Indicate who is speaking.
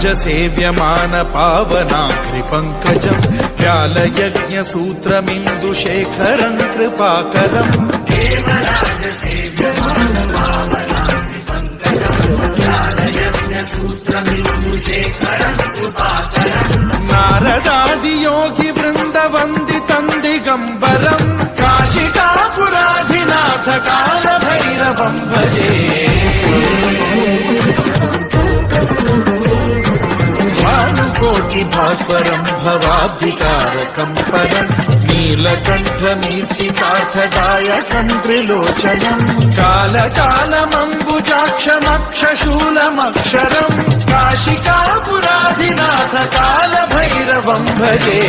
Speaker 1: सेव्यमान पावनाग्रिपङ्कजम् व्यालयज्ञसूत्रमिन्दुशेखरम् कृपाकरम् नारदादियोगि वृन्दवन्दितम् दिगम्बरम् काशिकापुराधिनाथ कालभैरवम् भजे भास्वरम् भवाब्धिकारकम् परम् नीलकण्ठमीप्सितार्थदायकम् त्रिलोचनम् कालकालमम्बुजाक्षमक्षशूलमक्षरम् काशिकापुराधिनाथ कालभैरवम् भजे